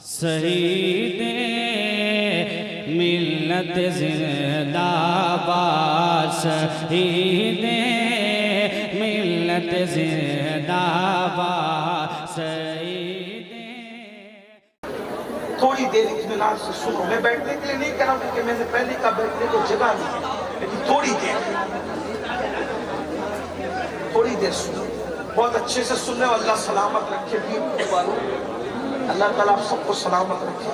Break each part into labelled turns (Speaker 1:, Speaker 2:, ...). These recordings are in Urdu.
Speaker 1: شہید ملت زندہ باد، شہید ملت زندہ باد، شہید۔
Speaker 2: تھوڑی دیر اطمینان سے سنو، میں بیٹھنے کے لیے نہیں کہہ رہا ہوں کہ میں نے پہلے کا بیٹھنے کو جگہ نہیں، لیکن تھوڑی دیر سنو، بہت اچھے سے سننے، اللہ سلامت رکھے دین کو والوں، اللہ تعالیٰ آپ سب کو سلامت رکھے۔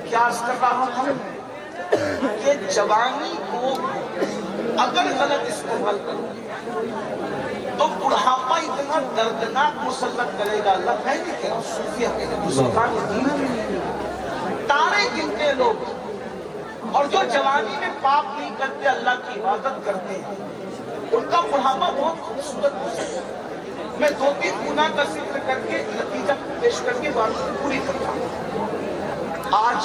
Speaker 2: کیا عرض کر رہا ہوں کہ جوانی کو اگر غلط استعمال کرو تو بڑھاپا اتنا دردناک مسلط کرے گا۔ اللہ میں نہیں کہہ رہا ہوں، صوفیہ کہہ رہے ہیں، سلطان دین تارے گنتے لوگ، اور جو جوانی میں پاپ نہیں کرتے، اللہ کی عبادت کرتے ہیں، ان کا بڑھاپا بہت خوبصورت ہو سکتا ہے۔ میں 2-3 گناہ کا ذکر کر کے نتیجہ پیش کر کے بات پوری کرتا ہوں۔ آج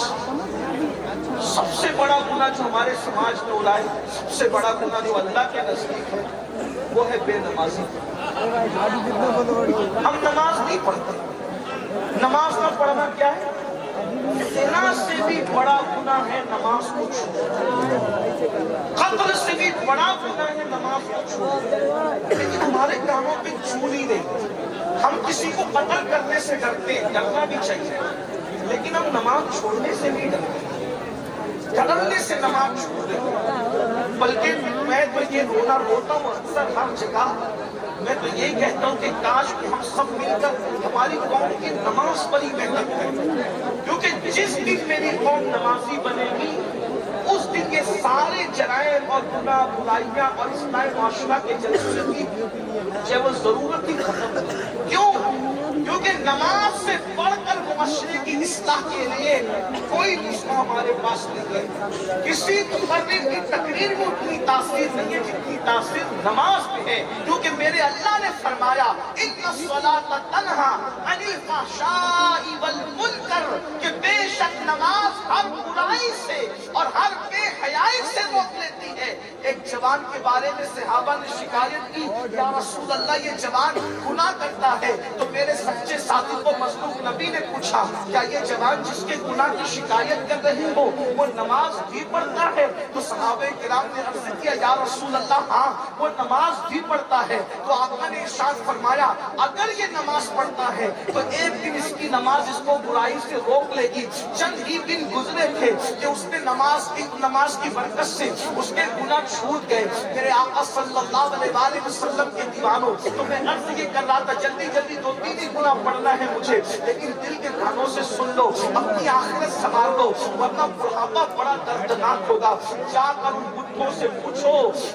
Speaker 2: سب سے بڑا گناہ جو ہمارے سماج میں ہو رہا ہے، سب سے بڑا گناہ جو اللہ کے نزدیک ہے، وہ ہے بے نمازی۔ ہم نماز نہیں پڑھتے۔ نماز نہ پڑھنا کیا ہے؟ زنا سے بھی بڑا گناہ ہے نماز کو چھوڑنا، قتل سے بھی بڑا گناہ ہے نماز کو چھوڑنا، لیکن ہمارے کانوں پہ چونی نہیں۔ ہم کسی کو قتل کرنے سے ڈرتے ہیں، ڈرنا بھی چاہیے، لیکن ہم نماز چھوڑنے سے نہیں ڈرتے، ڈرنے سے نماز چھوڑ دیتے ہیں۔ بلکہ میں تو یہ رونا روتا ہوں اکثر ہر جگہ، میں تو یہ کہتا ہوں کہ کاش کہ ہم سب مل کر ہماری قوم کی نماز پر ہی محنت کریں، کیونکہ جس دن میری قوم نمازی بنے گی اس دن یہ سارے جرائم اور گناہ برائیاں اور اصلاح معاشرہ کے جلسے کی جو وہ ضرورت ہی ختم ہے۔ کیوں؟ کیونکہ نماز سے پڑھ کر معاشرے کی اصلاح کے لیے کوئی نسخہ ہمارے پاس نہیں ہے۔ کسی مقرر کی تقریر میں اتنی تاثیر نہیں ہے جتنی تاثیر نماز میں ہے، کیونکہ میرے اللہ نے فرمایا اِنَّ الصَّلَاةَ تَنْہَا عَنِ الْفَحْشَاءِ وَالْمُنکَرِ، کہ بے شک نماز ہر برائی سے اور ہر بے حیائی سے روک لیتی ہے۔ ایک جوان کے بارے میں صحابہ نے شکایت کی، یا رسول اللہ یہ جوان گناہ کرتا ہے، تو میرے سچے ساتھی کو مصدوق نبی نے پوچھا کیا یہ جوان جس کے گناہ کی شکایت کر رہی ہو وہ نماز بھی پڑھتا ہے؟ تو صحابہ کرام نے عرض کیا یا رسول اللہ ہاں وہ نماز بھی پڑھتا ہے۔ تو آقا نے ارشاد فرمایا اگر یہ نماز پڑھتا ہے تو ایک دن اس کی نماز اس کو برائی سے روک لے گی۔ چند ہی دن گزرے تھے کہ اس نے نماز کی برکت سے اس کے گناہ چھوٹ گئے۔ میرے آقا صلی اللہ علیہ وسلم کے دیوانوں، تو میں عرض یہ کر رہا تھا جلدی 2-3 گناہ پڑھنا ہے مجھے، لیکن دل کے کانوں سے سن لو، اپنی آخرت سنبھال لو، ورنہ بڑھاپا بڑا دردناک ہوگا۔ جا کر ان بتوں سے پوچھو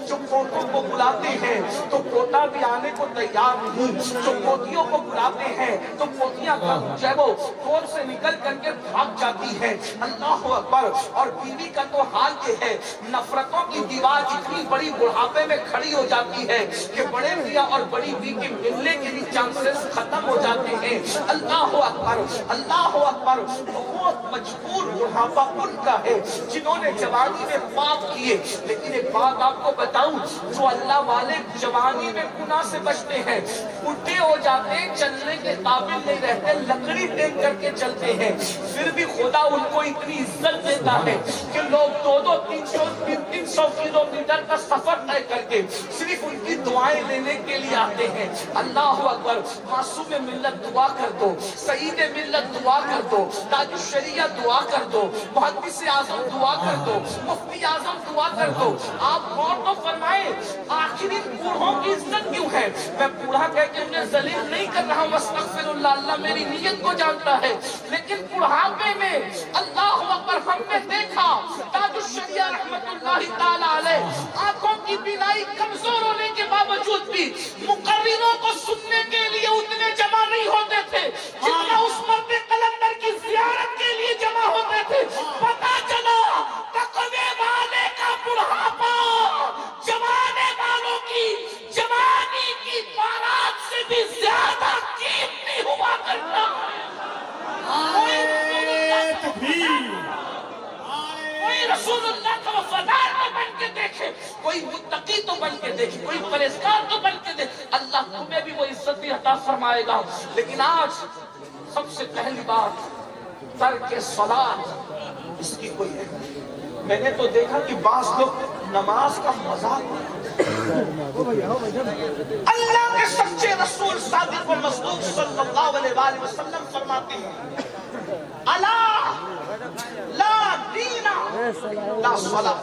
Speaker 2: جو پوتوں کو بلاتے ہیں تو پوتا بھی آنے کو تیار نہیں، جو پوتیوں کو بلاتے ہیں تو پوتیاں جو ہے وہ گود سے نکل کر کے بھاگ جاتی ہے۔ اللہ اکبر۔ اور بیوی کا تو حال یہ ہے، نفرتوں کی دیوار اتنی بڑی بڑھاپے میں کھڑی ہو جاتی ہے کہ بڑے میاں اور بڑی بیوی کے ملنے کے بھی چانسز ختم ہو جاتے ہیں۔ اللہ اکبر، اللہ اکبر۔ بہت مجبور بڑھاپا ان کا ہے جنہوں نے جوانی میں پاپ کیے۔ لیکن ایک بات آپ کو بتاؤں، جو اللہ والے جوانی میں گناہ سے بچتے ہیں، بڈھے ہو جاتے ہیں، چلنے کے قابل نہیں رہتے، لکڑی ٹیک کر کے چلتے ہیں، پھر بھی خدا ان کو اتنی عزت دیتا ہے کہ لوگ 200-300 کلومیٹر کا سفر طے کر کے صرف ان کی دعائیں لینے کے لیے آتے ہیں۔ اللہ اکبر۔ معصوم ملت دعا کر دو، سعید ملت دعا کر دو، تاج الشریعہ دعا کر دو، محدث اعظم دعا کر دو، مفتی اعظم دعا کر دو۔ آپ غور تو فرمائیں آخری بوڑھوں کی عزت کیوں ہے؟ میں بوڑھا کہہ کے انہیں ذلیل نہیں کر رہا ہوں، استغفر اللہ، اللہ میری نیت کو جانتا ہے، لیکن بڑھاپے میں اللہ اکبر ہم نے دیکھا تاج الشریعہ رحمت اللہ تعالی علیہ آنکھوں کی بینائی کمزور ہونے کے باوجود بھی مقرروں کو سننے کے لیے اتنے جمع نہیں ہوتے تھے جتنا اس مرد قلندر کی زیارت کے لیے جمع ہوتے تھے۔ پتا چلا تقوی والے کا بڑھاپا جوانے والوں کی جوانی کی بارات سے بھی زیادہ قیمتی ہوا کرتا ہے۔ کوئی رسول اللہ کا وفادار تو بن کے دیکھے، کوئی متقی تو بن کے دیکھے، کوئی پرہیزگار تو بن کے دیکھے، اللہ تمہیں بھی وہ عزت بھی عطا فرمائے گا۔ لیکن آج سب سے پہلی بات ترک صلاۃ اس کی کوئی ہے؟ میں نے تو دیکھا کہ بعض لوگ نماز کا مذاق، اللہ کے سچے رسول صادق و مصدوق صلی اللہ علیہ وآلہ وسلم فرماتے ہیں الا لا دین لا صلاۃ،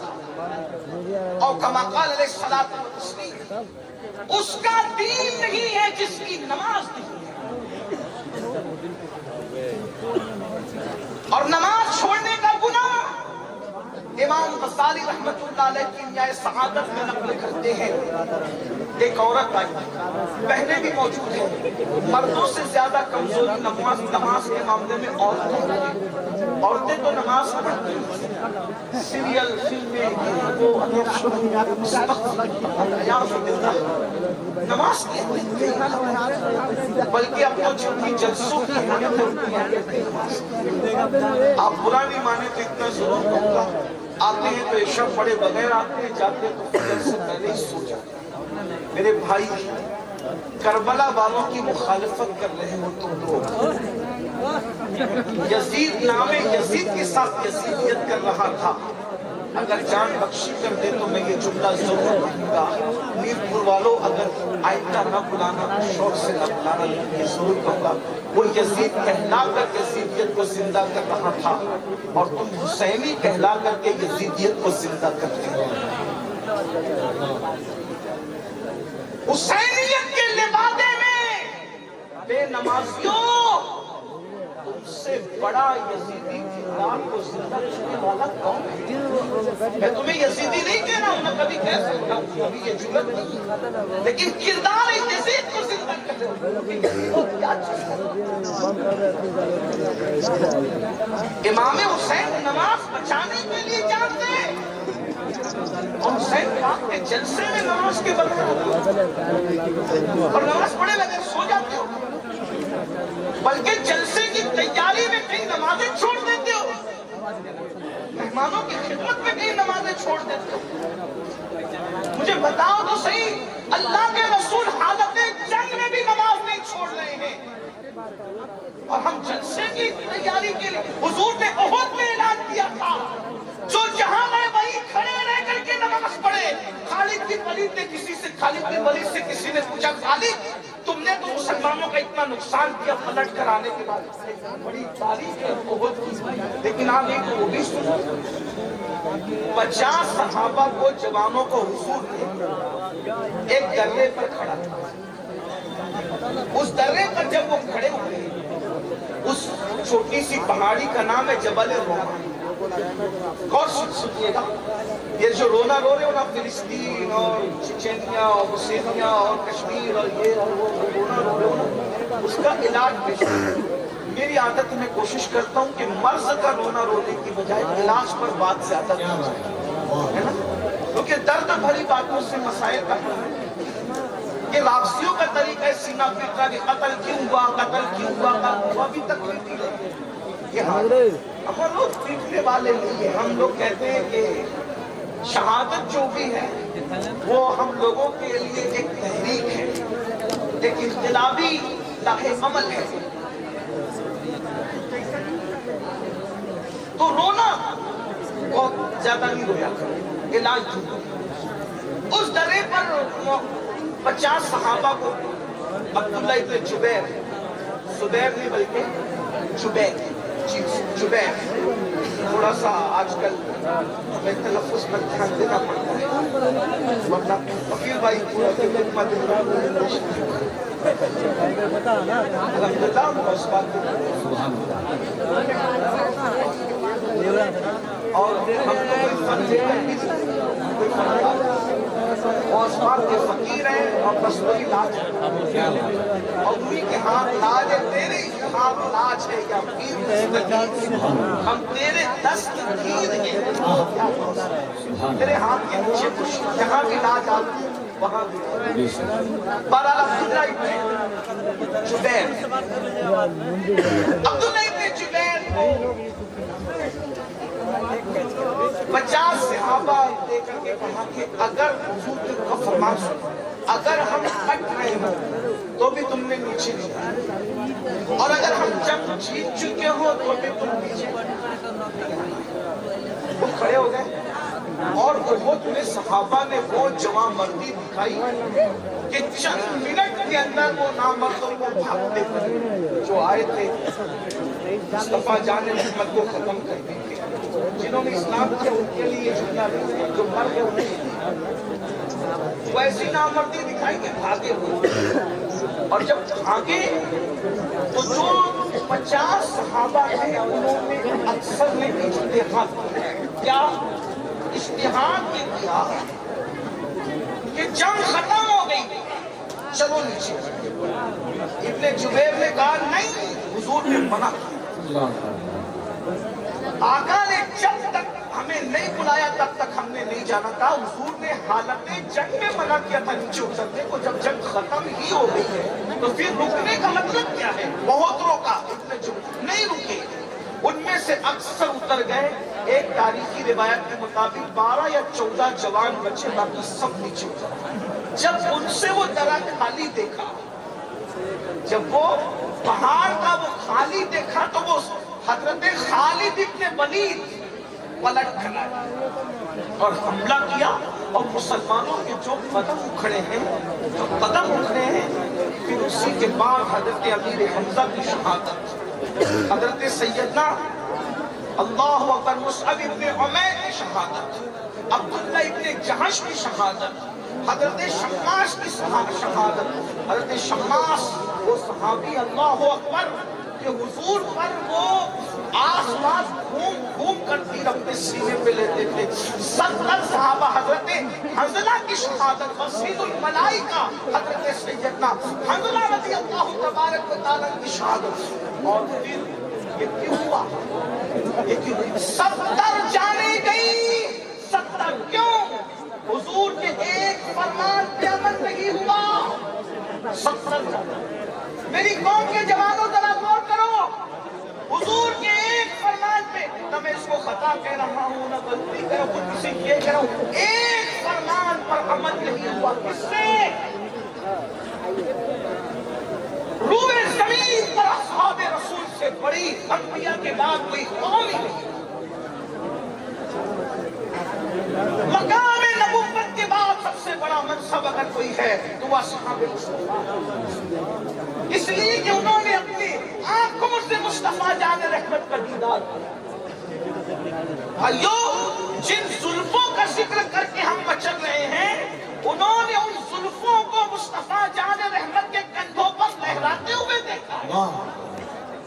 Speaker 2: اور کما قال علیہ الصلوۃ والتسلیم، اس کا دین نہیں ہے جس کی نماز نہیں ہے۔ اور نماز چھوڑنے کا گناہ امام غزالی رحمت اللہ علیہ کی نیائے سعادت میں نقل کرتے ہیں، ایک عورت آئی، پہلے بھی موجود ہے، مردوں سے زیادہ کمزوری نماز کے معاملے میں عورتیں تو نماز پڑھتی ہیں، سیریل فلمیں نماز کے بلکہ اپنے چھوٹی جلسوں کی آپ برا نہیں مانے تو اتنا ضرور کہوں گا، آتے ہیں تو عشاء پڑے بغیر آتے ہیں، جاتے ہیں تو فجر سے پہلے ہی سو جاتے ہیں۔ میرے بھائی کربلا والوں کی مخالفت کر رہے ہو تم لوگ، یزید نام یزید کے ساتھ یزیدیت کر رہا تھا، اگر جان بخشی کر دے تو میں یہ جملہ ضرور کہوں گا، میرپور والوں اگر آئندہ نہ بلانا، شوق سے نہ بلانا، یہ ضرور کہوں گا، وہ یزید کہلا کر یزیدیت کو زندہ کر رہا تھا، اور تم حسینی کہلا کر کے یزیدیت کو زندہ کرتے ہو۔ حسینیت کے لبادے میں بے نمازیوں، تم سے بڑا یزیدی کردار کو زندہ کرنے والا کون ہے؟ میں تمہیں یزیدی نہیں کہہ رہا ہوں، میں کبھی کہہ سکتا ہوں، کبھی یہ جرأت نہیں، لیکن کردار یزید کو زندہ کرنے والا امام حسین نماز بچانے کے لیے جانتے ہیں، اور حسین پاک کے جلسے میں نماز کے برکت، اور نماز پڑھے بغیر سو جاتے ہو، بلکہ جلسے کی تیاری میں کئی نمازیں چھوڑ دیتے ہو، مہمانوں کی خدمت میں کئی نمازیں چھوڑ دیتے ہو۔ مجھے بتاؤ تو صحیح، اللہ کے رسول حالت جنگ میں بھی نماز نہیں چھوڑ رہے ہیں، اور ہم جلسے کی تیاری کے لیے حضور نے احد میں اعلان کیا تھا، جو جہاں میں وہیں کھڑے رہ کر کے نماز پڑھے۔ خالد بن ولید سے کسی نے پوچھا، خالد تم نے تو مسلمانوں کا اتنا نقصان کیا پلٹ کر آنے کے بعد، بڑی تاریخ ہے احد کی، لیکن آپ ایک وہ بھی سنو، 50 صحابہ کو، جوانوں کو حضور نے ایک درے پر کھڑا تھا، اس درے پر جب وہ کھڑے ہوئے، اس چھوٹی سی پہاڑی کا نام ہے جبل روما، اور سنیے گا، یہ جو رونا رو رہے ہو نا، فلسطین اور چچینیا اور بوسنیا اور کشمیر اور یہ اور وہ رونا رو رہے ہو نا، اس کا علاج پیش ہے۔ میری عادت میں کوشش کرتا ہوں کہ مرض کا رونا رونے کی بجائے علاج پر بات زیادہ کی جائے، کیونکہ درد بھری باتوں سے مسائل کا حل ہے۔ یہ رافضیوں کا طریقہ ہے سینہ پیٹنا کہ قتل کیوں ہوا، قتل کیوں ہوا، وہ ابھی تک نہیں لگے۔ ہم لوگ پیٹنے والے نہیں ہیں، ہم لوگ کہتے ہیں کہ شہادت جو بھی ہے وہ ہم لوگوں کے لیے ایک تحریک ہے، ایک انقلابی راہ عمل ہے۔ تو رونا بہت زیادہ نہیں رویا کرو، علاج ڈھونڈو۔ اس درے پر 50 صحابہ کو عبداللہ ابن زبیر نہیں بلکہ جبیر، تھوڑا سا آج کل ہمیں تلفظ پر دھیان دینا پڑتا ہے، ورنہ وکیل بھائی پورا کے خدمت الحمدللہ اس بات اور ہم کو کوئی فرض اور اس بات کے فقیر ہیں، اور بس وہی لاج ہے، اور انہی کے ہاتھ لاج ہے، تیرے ہاتھ لاج ہے یا پیر، ہم تیرے دست گیر ہیں، تیرے ہاتھ کے نیچے کچھ جہاں بھی لاج آتی ہے وہاں بھی۔ بہرحال عبداللہ ابن زبیر کو 50 صحابہ دے کر کے کہا کہ اگر حضور کا فرمان سنو، اگر ہم ہٹ رہے ہوں تو بھی تم نے نیچے نہیں آنا، اور اگر ہم جنگ جیت چکے ہو تو بھی تم نیچے وہ کھڑے ہو گئے۔ اور وہ تمہیں صحابہ نے وہ جوان مردی دکھائی کہ چند منٹ کے اندر وہ نامردوں کو بھاگتے پڑے جو آئے تھے مصطفیٰ جان محمد کو ختم کر دی تھے۔ جنہوں نے اسلام کیا ان کے لیے جھنڈا لے جو مر گئے ان کے لیے ویسی نامردی دکھائی کہ بھاگے ہوئے، اور جب بھاگے تو جو 50 صحابہ تھے انہوں نے اکثر نے اجتہاد کیا، اجتہاد نے کیا کہ جنگ ختم ہو گئی چلو نیچے۔ ابن جبیر نے کہا نہیں، حضور نے منع کیا، آقا نے جب تک ہمیں نہیں بلایا تب تک ہم نے نہیں جانا تھا۔ حضور نے حالت جنگ میں منع کیا تھا نیچے اترنے کو، جب جنگ ختم ہی ہو گئی ہے تو پھر رکنے کا مطلب کیا ہے؟ بہت روکا، ابن جبیر نہیں رکے، ان میں سے اکثر اتر گئے۔ ایک تاریخی روایت کے مطابق 12 یا 14 جوان بچے، باقی سب نیچے اتر۔ جب ان سے وہ درہ خالی دیکھا، جب وہ پہاڑ کا وہ خالی دیکھا تو وہ حضرت خالد ابن ولید پلٹ کھڑا اور حملہ کیا، اور مسلمانوں کے جو قدم اکھڑے ہیں، جو قدم اکھڑے ہیں، پھر اسی کے بعد حضرت امیر حمزہ کی شہادت، حضرت سیدنا اللہ اکبر مصعب ابن عمیر کی شہادت، عبداللہ ابن جہش کی شہادت، حضرت شماس کی شہادت۔ حضرت شماس وہ صحابی اللہ اکبر کہ حضور پر وہ آس پاس گھوم کر تیر اپنے سینے پہ لیتے تھے۔ 70 صحابہ، حضرت حنظلہ کی شہادت، وسیل الملائکہ حضرت سیدنا حنظلہ رضی اللہ تبارک و تعالیٰ کی شہادت۔ اور پھر یہ کیوں ہوا؟ یہ کیوں ہوئی؟ 70 جانے گئی، 70 کیوں؟ حضور کے ایک فرمان پہ عمل نہیں ہوا۔ 70 میری قوم کے جوانوں ذرا غور کرو، حضور کے ایک فرمان پہ، نہ میں اس کو خطا کہہ رہا ہوں نہ غلطی کہہ رہا ہوں، خود کسی یہ کہہ رہا ہوں، ایک فرمان پر عمل نہیں ہوا۔ کس سے؟ روئے زمین پر اصحاب رسول سے بڑی انبیاء کے بعد کوئی قوم ہی نہیں۔ مقام نبوت کے بعد سب سے بڑا منصب اگر کوئی ہے تو وہ اصحاب مصطفیٰ، اس لیے کہ انہوں نے اپنی آنکھوں سے مصطفیٰ جان رحمت کا دیدار کیا۔ بھائیو، جن زلفوں کا ذکر کر کے ہم مچل رہے ہیں، انہوں نے ان زلفوں کو مصطفیٰ جان رحمت کے کندھوں پر لہراتے ہوئے دیکھا۔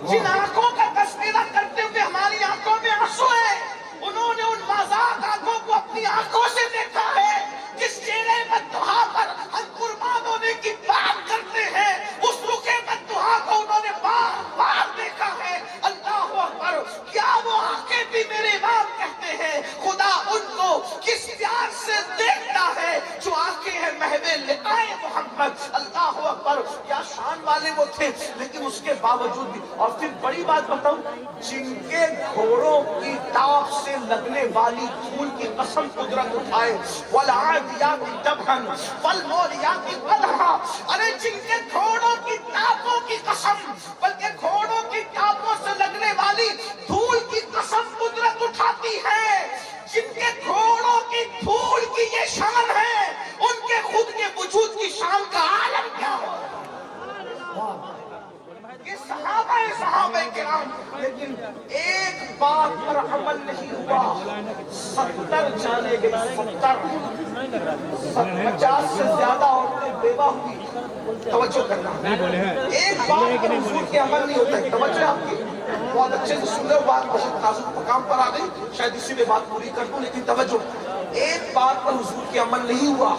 Speaker 2: جن آنکھوں کا تذکرہ کرتے ہوئے ہماری آنکھوں میں آنسو ہے، انہوں نے ان مازاد آنکھوں کو اپنی آنکھوں سے دیکھا ہے۔ جس چہرے بددعا پر ہم قربان ہونے کی بات کرتے ہیں، اس رخ بددعا کو انہوں نے بار بار دیکھا ہے۔ اللہ اکبر! کیا وہ آنکھیں بھی میرے امام کہتے ہیں خدا ان کو کس پیار سے دیکھتا ہے جو آنکھیں ہیں محو لقائے محمد۔ اللہ اکبر! کیا شان والے وہ تھے، لیکن اس کے باوجود بھی۔ اور پھر بڑی بات بتاؤں، جن کے گھوڑوں کی ٹاپ سے لگنے والی دھول کی قسم قدرت اٹھائے، وَالْعَادِيَاتِ ضَبْحًا فَالْمُورِيَاتِ قَدْحًا، ارے جن کے گھوڑوں کی ٹاپوں کی قسم، بلکہ گھوڑوں کی ٹاپوں سے لگنے والی دھول کی قسم قدرت اٹھاتی ہے، جن کے گھوڑوں کی دھول کی یہ شان ہے، ان کے خود کے وجود کی شان کا عالم کیا ہو؟ یہ صحابہ کرام، لیکن ایک بات پر عمل نہیں ہوا۔ 70 جانے گئے، 50 سے زیادہ عورتیں بیوہ ہوئی۔ توجہ کرنا، ایک بات پر حضور کے عمل نہیں ہوتا ہے۔ توجہ آپ کی بہت اچھے سے سن لو، بات بہت نازک مقام پر آ گئی، شاید اسی میں بات پوری کر دوں، لیکن توجہ، ایک بات پر حضور کے عمل نہیں ہوا۔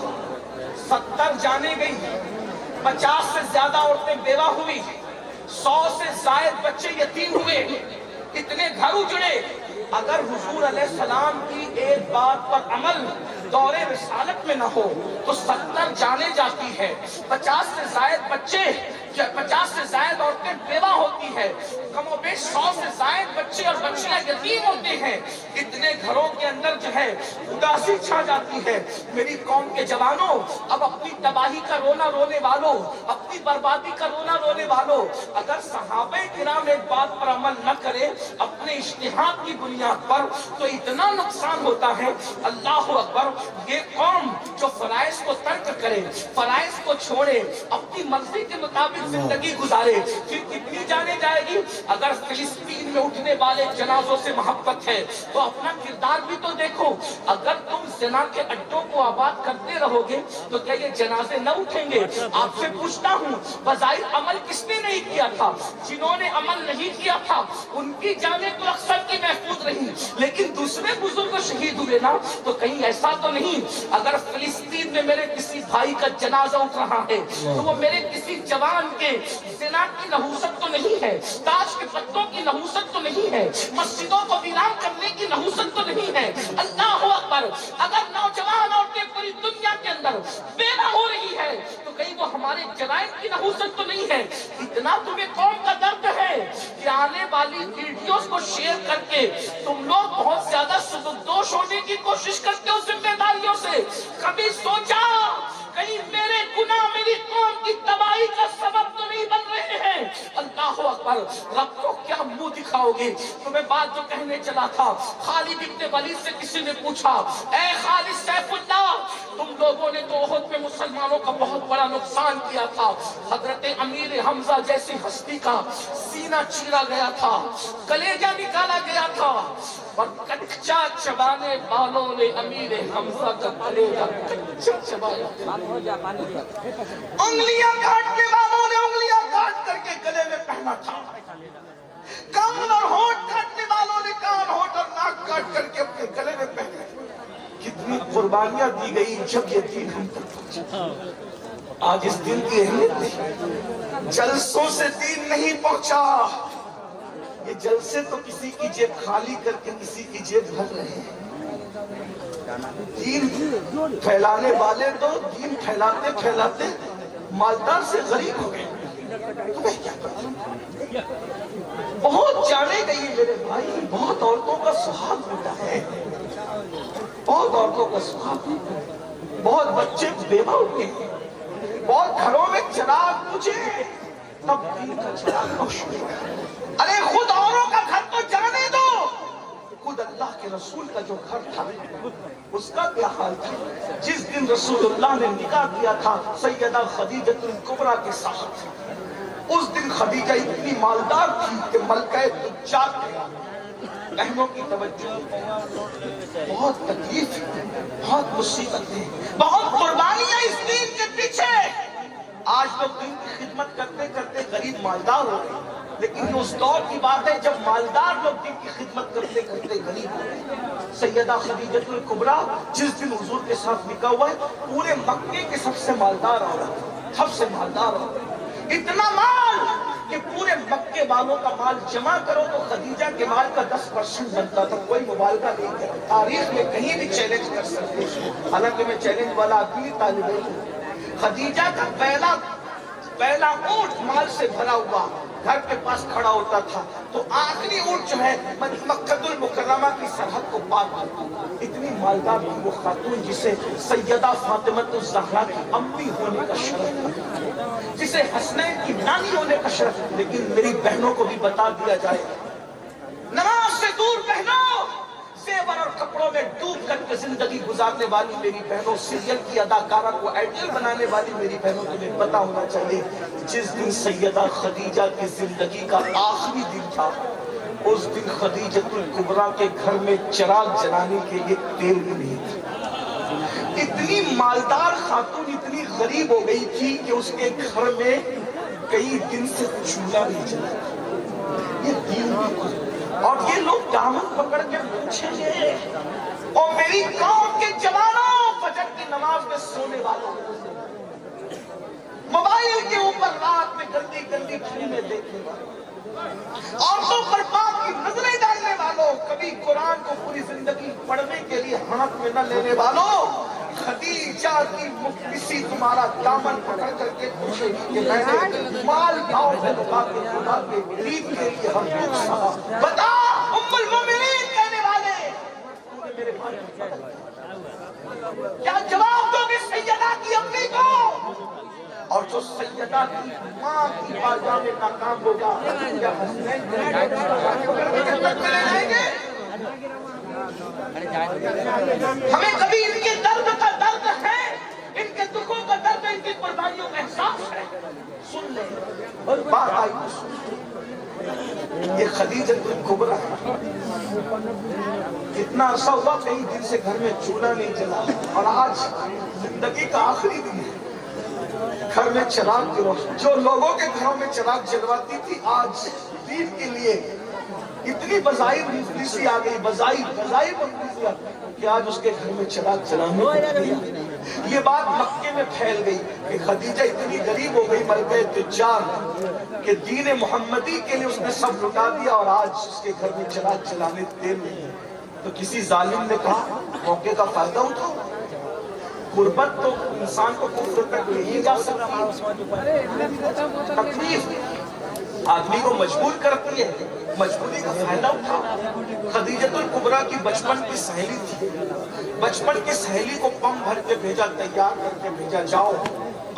Speaker 2: 70 جانے گئی، 50 سے زیادہ عورتیں بیوہ ہوئی، 100 سے زائد بچے یتیم ہوئے، اتنے گھر اجڑے۔ اگر حضور علیہ السلام کی ایک بات پر عمل دور رسالت میں نہ ہو تو 70 جانے جاتی ہے، 50 سے زائد بچے، 50 سے زائد عورتیں بیوہ ہوتی ہے، کم و بیش 100 سے زائد بچے بچے اور بچیاں یتیم ہوتے ہیں، اتنے گھروں کے اندر جو ہے اداسی چھا جاتی ہے۔ میری قوم کے جوانوں، اب اپنی تباہی کا رونا رونے والوں، اپنی بربادی کا رونا رونے والوں، اگر صحابہ کرام ایک بات پر عمل نہ کرے اپنے اجتہاد کی بنیاد پر تو اتنا نقصان ہوتا ہے۔ اللہ اکبر، یہ قوم جو فرائض کو ترک کرے، فرائض کو چھوڑے، اپنی مرضی کے مطابق زندگی گزارے، پھر کتنی جانے جائے گی۔ اگر فلسطین میں اٹھنے والے جنازوں سے محبت ہے تو اپنا کردار بھی تو دیکھو۔ اگر تم زنا کے اڈوں کو آباد کرتے رہو گے تو کیا یہ جنازے نہ اٹھیں گے؟ آپ سے پوچھتا ہوں، بظاہر عمل کس نے نہیں کیا تھا؟ جنہوں نے عمل نہیں کیا تھا ان کی جانیں تو اکثر کی محفوظ رہی، لیکن دوسرے بزرگ شہید ہوئے نا، تو کہیں ایسا تو نہیں اگر فلسطین میں میرے کسی بھائی کا جنازہ اٹھ رہا ہے تو وہ میرے کسی جوان کے زنا کی نحوست تو نہیں ہے، تاج کے پتوں کی نحوست تو نہیں ہے، مسجدوں کو ویران کرنے کی نحوست تو نہیں ہے۔ اللہ اکبر، اگر نوجوان عورتیں پوری دنیا کے اندر بیوہ ہو رہی ہے تو کہیں وہ ہمارے جرائم کی نحوست تو نہیں ہے۔ اتنا تمہیں قوم کا درد ہے کہ آنے والی ویڈیوز کو شیئر کر کے تم لوگ بہت زیادہ سبکدوش ہونے کی کوشش کرتے ہو ذمہ داریوں سے۔ کبھی سوچا کہیں میرے گناہ میری قوم کی تباہی کا سبب تو نہیں بن رہے ہیں؟ اللہ اکبر، رب کو کیا منہ دکھاؤ گے؟ تمہیں بات جو کہنے چلا تھا، خالد ابن ولید سے کسی نے پوچھا، اے خالد سیف اللہ، تم لوگوں نے تو احد میں مسلمانوں کا بہت بڑا نقصان کیا تھا، حضرت امیر حمزہ جیسی ہستی کا سینہ چیرا گیا تھا، کلیجہ نکالا گیا تھا، اور کچا چبانے والوں نے امیر حمزہ کا کلیجہ کچا چبایا، انگلیاں کاٹنے والوں نے انگلیاں کاٹ کر کے گلے میں پہنا تھا، کان اور ہونٹ کاٹنے والوں نے کان، ہونٹ اور ناک کاٹ کر کے اپنے گلے میں پہنے۔ کتنی قربانیاں دی گئی جب یہ دین ہم تک پہنچا۔ آج اس دن کی اہمیت نہیں، جلسوں سے دین نہیں پہنچا، یہ جلسے تو کسی کی جیب خالی کر کے کسی کی جیب بھر رہے ہیں۔ دین پھیلانے والے تو دین پھیلاتے پھیلاتے مالدار سے غریب ہو گئے۔ تمہیں کیا پتا؟ بہت جانے گئی میرے بھائی، بہت عورتوں کا سہاگ ملا ہے، بہت عورتوں کا سہاگ، بہت بچے بیوہ ہوئے ہیں، بہت گھروں میں چراغ بجھے تب دین کا چراغ روشن ہوا۔ ارے خود اوروں کا گھر تو جانے دو، خود اللہ کے رسول کا جو گھر تھا اس کا کیا حال تھا؟ جس دن رسول اللہ نے نکاح کیا تھا سیدہ خدیجہ الکبریٰ کے ساتھ، اس دن خدیجہ اتنی مالدار تھی کہ ملکہ تجار تھی۔ بہنوں کی توجہ، بہت تکلیف، بہت مصیبتیں، بہت قربانیاں اس دین کے پیچھے۔ آج لوگ دین کی خدمت کرتے کرتے غریب مالدار ہو گئے، لیکن یہ اس دور کی بات ہے جب مالدار لوگ دین کی خدمت کرتے کرتے غریب ہو گئے۔ سیدہ خدیجہ الکبریٰ جس دن حضور کے ساتھ نکاح ہوا ہے، پورے مکے کے سب سے مالدار عورت، سب سے مالدار عورت، اتنا مال کہ پورے مکے والوں کا مال جمع کرو تو خدیجہ کے مال کا 10% بنتا تھا۔ کوئی مبالغہ نہیں کرتا، تاریخ میں کہیں بھی چیلنج کر سکتے، حالانکہ میں چیلنج والا آدمی طالب علم ہوں۔ خدیجہ کا پہلا اونٹ مال سے بھرا ہوا گھر کے پاس کھڑا ہوتا تھا تو آخری اونٹ جو ہے مکہ المکرمہ کی سرحد کو پار کرتا۔ اتنی مالدار تھی وہ خاتون جسے سیدہ فاطمہ الزہرا کی امی ہونے کا شرف تھا، جسے حسنین کی نانی ہونے کا شرف۔ لیکن میری بہنوں کو بھی بتا دیا جائے، نماز سے دور بہنوں، زیور اور کپڑوں میں ڈوب کر کے زندگی گزارنے والی میری بہنوں، سیریل کی اداکارہ کو آئیڈیل بنانے والی میری بہنوں، تمہیں پتا ہونا چاہیے جس دن سیدہ خدیجہ کی زندگی کا آخری دن تھا، اس دن خدیجہ الکبریٰ کے گھر میں چراغ جلانے کے لیے تیل بھی نہیں تھا۔ اتنی مالدار خاتون اتنی غریب ہو گئی تھی کہ اس کے گھر میں کئی دن سے چولہا نہیں جلا۔ یہ دین بھی، اور یہ لوگ دامن پکڑ کے پوچھیں گے، اور میری قوم کے جوانوں، فجر کی نماز میں سونے والوں، موبائل کے اوپر رات میں گندی گندی فلمیں دیکھنے والوں، عورتوں پر باپ کی نظریں ڈالنے والوں، کبھی قرآن کو پوری زندگی پڑھنے کے لیے ہاتھ میں نہ لینے والوں، خدیجہ کی مفلسی تمہارا دامن پکڑ کر کے پوچھے گی کہ میں نے مال بھاؤ سے لگا کے خدا کے دین کے لیے ہم لوگ سہا، بتا کیا جواب دو گے سیدہ کی امی کو؟ اور جو سیدہ کی ماں کی بارگاہ میں ناکام ہوگا کیا حسنین جنت میں لے جائیں گے؟ ہمیں کبھی ان کے درد کا درد ہے، ان کے دکھوں کا درد، ان کی قربانیوں کا احساس ہے؟ سن لیں اور بات آئی تو سن، یہ خدیجہ کبریٰ اتنا عرصہ ہوا کئی دن سے گھر میں چولہا نہیں جلا، اور آج زندگی کا آخری دن ہے، گھر میں چراغ کی روشنی جو لوگوں کے گھروں میں چراغ جلواتی تھی آج دین کے لیے اتنی بظاہر مفلسی آ گئی، بظاہر مفلسی آ گئی کہ آج اس کے گھر میں چراغ جلانے کو دیا۔ یہ بات مکے میں پھیل گئی کہ خدیجہ اتنی غریب ہو گئی، ملکہ تجار کہ دین محمدی کے لیے اس نے سب لٹا دیا، اور آج اس کے گھر میں چراغ جلانے دیر نہیں ہے۔ تو کسی ظالم نے کہا موقع کا فائدہ اٹھاؤ، غربت تو انسان کو کفر تک لے ہی جا سکتی ہے، تکلیف آدمی کو مجبور کرتی ہے، مجبوری کا فائدہ اٹھاؤ۔ خدیجہ الکبریٰ کی بچپن کی سہیلی تھی، بچپن کی سہیلی کو پم بھر کے بھیجا، تیار کر کے بھیجا، جاؤ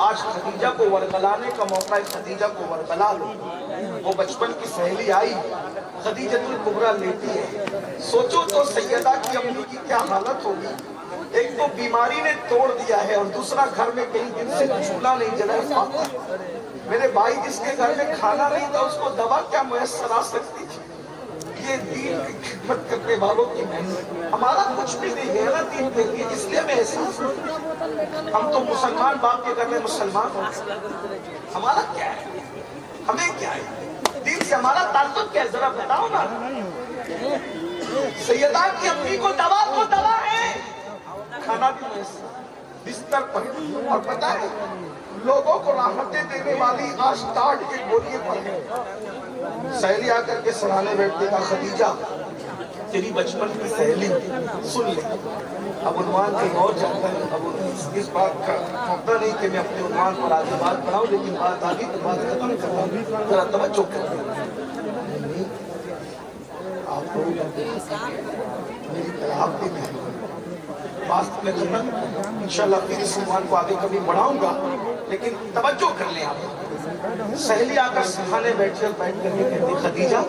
Speaker 2: آج خدیجہ کو ورغلانے کا موقع ہے، خدیجہ کو ورغلا لو۔ وہ بچپن کی سہیلی آئی، خدیجہ الکبریٰ لیتی ہے۔ سوچو تو سیدہ کی امی کی کیا حالت ہوگی، ایک تو بیماری نے توڑ دیا ہے، اور دوسرا گھر میں کئی دن سے چولہا نہیں جلا ہے۔ میرے بھائی جس کے گھر میں کھانا نہیں تھا اس کو دوا کیا میسر آ سکتی تھی؟ یہ دین کی خدمت کرنے والوں کی محنت، ہمارا کچھ بھی نہیں ہے نا دین کے لیے، اس لیے ہمیں احساس نہیں۔ ہم تو مسلمان باپ کے گھر میں مسلمان ہوتے، ہمارا کیا ہے، ہمیں کیا ہے، دین سے ہمارا تعلق کیا ہے، ذرا بتاؤ نا۔ سیدہ کی امی کو دوا ہے، کھانا بھی میسر، بستر پر، اور پتہ ہے لوگوں کو راحتیں دینے والی آج ٹاٹ کے گولیے پر ہے۔ سہیلی آ کر کے سرانے بیٹھتے کا خدیجہ تیری بچپن کی سہیلی سن لے، اب عنوان کہیں اور جاتا ہے، اب اس بات کا موقع نہیں کہ میں اپنے عنوان پر آگے بات پڑھاؤں، لیکن بات آگے تو بات ختم کروں، ذرا توجہ کریں۔ آپ لوگوں کا میری طرح بھی میں بات میں ختم، انشاءاللہ پھر اس عنوان کو آگے کبھی بڑھاؤں گا، لیکن توجہ کر لیں آپ۔ سہیلی آ کر سکھانے بیٹھ کر کے کہتی خدیجہ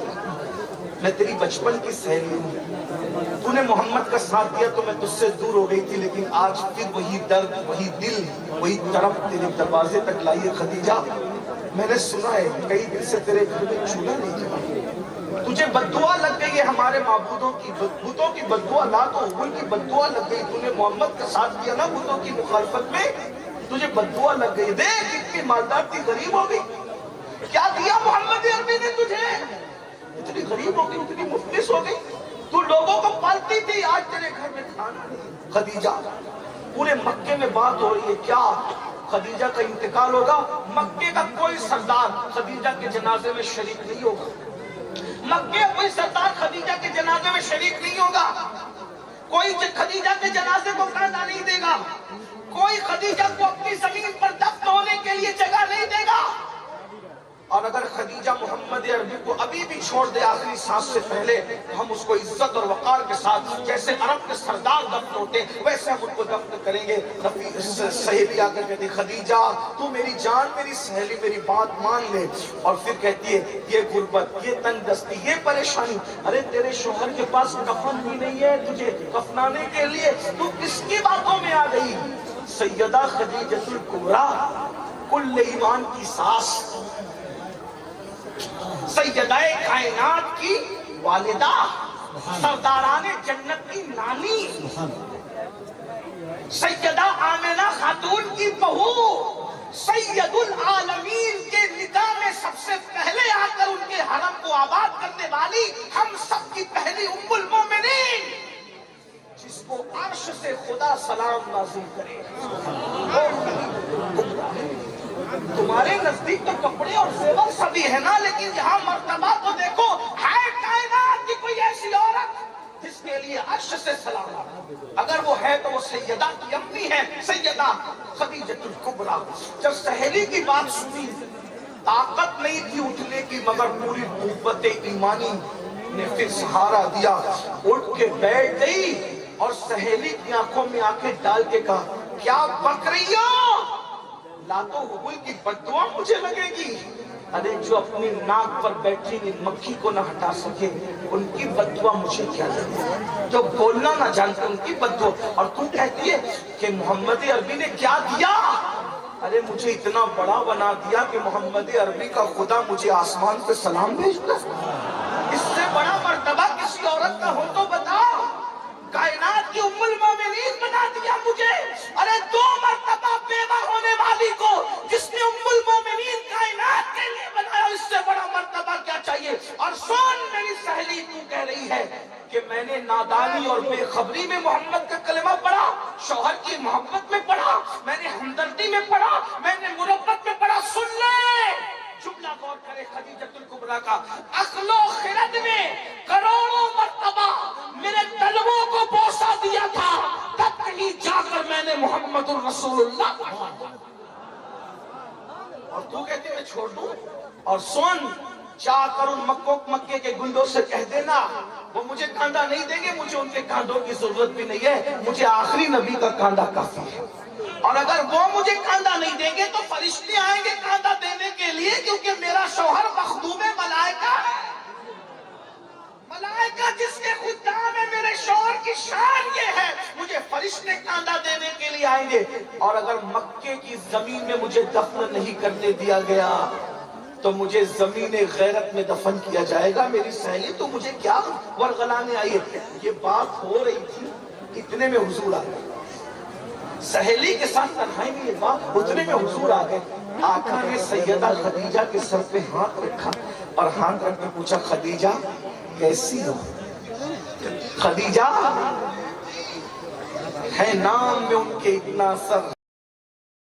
Speaker 2: میں تیری بچپن کی سہیلی ہوں، تو نے محمد کا ساتھ دیا تو میں تجھ سے دور ہو گئی تھی، لیکن آج پھر وہی درد، وہی دل، وہی طرف تیرے دروازے تک لائی ہے۔ خدیجہ میں نے سنا ہے کئی دن سے تیرے گھر میں چولہا نہیں جلا، تجھے بددعا لگ گئی ہے ہمارے معبودوں کی، بتوں کی بددعا، لات و عزا کی بددعا لگ گئی، تو نے محمد کا ساتھ دیا نا بتوں کی مخالفت میں، تجھے بددعا لگ گئی۔ دیکھ اتنی مالدار تھی غریب ہو گئی، کیا دیا محمد عربی نے تجھے، اتنی غریب ہو گئی، اتنی مفلس ہو گئی، تو لوگوں کو پالتی تھی، آج تیرے گھر میں کھانا نہیں۔ خدیجہ پورے مکے میں بات ہو رہی ہے، کیا خدیجہ کا انتقال ہوگا؟ مکے کا کوئی سردار خدیجہ کے جنازے میں شریک نہیں ہوگا، مکے کوئی سردار خدیجہ کے جنازے میں شریک نہیں ہوگا، کوئی خدیجہ کے جنازے کو فائدہ نہیں دے گا، کوئی خدیجہ کو اپنی زمین پر دفن ہونے کے لیے جگہ نہیں دے گا۔ اور اگر خدیجہ محمد عربی کو ابھی بھی چھوڑ دے آخری سانس سے پہلے، ہم اس کو عزت اور وقار کے ساتھ جیسے عرب کے سردار دفن ہوتے ویسے ہم ان کو دفن کریں گے۔ سہیلی آ کر کہتی خدیجہ تو میری جان، میری سہیلی، میری بات مان لے۔ اور پھر کہتی ہے یہ غربت، یہ تنگ دستی، یہ پریشانی، ارے تیرے شوہر کے پاس کفن بھی نہیں ہے تجھے کفنانے کے لیے، تو کس کی باتوں میں آ گئی؟ سیدہ خدیجہ الکبریٰ کل ایمان کی ساس، سیدہ کائنات کی والدہ، سرداران جنت کی نانی، سیدہ آمنہ خاتون کی بہو، سید العالمین کے نکاح میں سب سے پہلے آ کر ان کے حرم کو آباد کرنے والی ہم سب کی پہلی ام المومنین، جس کو عرش سے خدا سلام نازل کرے۔ تمہارے نزدیک تو کپڑے اور زیور سبھی ہے نا، لیکن یہاں مرتبہ تو دیکھو، ہے کائنات کی کوئی ایسی عورت جس کے لیے عرش سے سلام آتا، اگر وہ ہے تو وہ سیدہ کی امی ہے، سیدہ خدیجہ الکبریٰ۔ جب سہیلی کی بات سنی، طاقت نہیں تھی اٹھنے کی، مگر پوری قوت ایمانی نے پھر سہارا دیا، اٹھ کے بیٹھ گئی اور سہیلی کی آنکھوں میں آنکھیں ڈال کے کہا کیا بک رہی ہو؟ لاتو حبل کی بددعا مجھے لگے گی؟ ارے جو اپنی ناک پر بیٹھی ہوئی مکھی کو نہ ہٹا سکے ان کی بددعا مجھے کیا لگے؟ جو بولنا نہ جانتے ان کی بددعا، اور تم کہتی ہے کہ محمد عربی نے کیا دیا؟ ارے مجھے اتنا بڑا بنا دیا کہ محمد عربی کا خدا مجھے آسمان پہ سلام بھیجتا۔ اس سے بڑا مرتبہ کسی عورت کا ہو تو بتاؤ۔ کائنات کی ام المومنین بنا دیا مجھے۔ ارے 2 مرتبہ بیوہ ہونے والی کو جس نے ام المومنین کائنات کے لیے بنایا، اس سے بڑا مرتبہ کیا چاہیے؟ اور سن میری سہیلی، تو کہہ رہی ہے کہ میں نے نادانی اور بے خبری میں محمد کا کلمہ پڑھا، شوہر کی محبت میں پڑھا، میں نے ہمدردی میں پڑھا، میں نے مربت میں پڑھا۔ سن لے جملہ غور کرے خدیجۃ الکبریٰ کا، عقل و خرد میں کروڑوں مرتبہ میرے طلبوں کو بوسہ دیا تھا، تب کہیں جا کر میں نے محمد الرسول اللہ پڑھا، اور تو کہتے میں چھوڑ دوں؟ اور سن، جا کر ان مکے کے گنڈوں سے کہہ دینا وہ مجھے کانڈا نہیں دیں گے، مجھے ان کے کانڈوں کی ضرورت بھی نہیں ہے، مجھے آخری نبی کا کانڈا کافی ہے۔ اور اگر وہ مجھے کانڈا نہیں دیں گے تو فرشتے آئیں گے کانڈا دینے کے لیے، کیونکہ میرا شوہر مخدوم ملائکہ ہے۔ ملائکہ جس کے خدام ہے، میرے شوہر کی شان یہ ہے، مجھے فرشتے کانڈا دینے کے لیے آئیں گے۔ اور اگر مکے کی زمین میں مجھے دفن نہیں کرنے دیا گیا تو مجھے زمین غیرت میں دفن کیا جائے گا۔ میری سہیلی تو مجھے کیا ورغلانے آئی ہے؟ یہ بات ہو رہی تھی، اتنے میں حضور آ گئے۔ سہیلی کے ساتھ تنہائی میں یہ بات، اتنے میں حضور آ گئے۔ آقا نے سیدہ خدیجہ کے سر پہ ہاتھ رکھا اور ہاتھ رکھ کے پوچھا خدیجہ کیسی ہو؟ خدیجہ ہے نام میں ان کے اتنا اثر،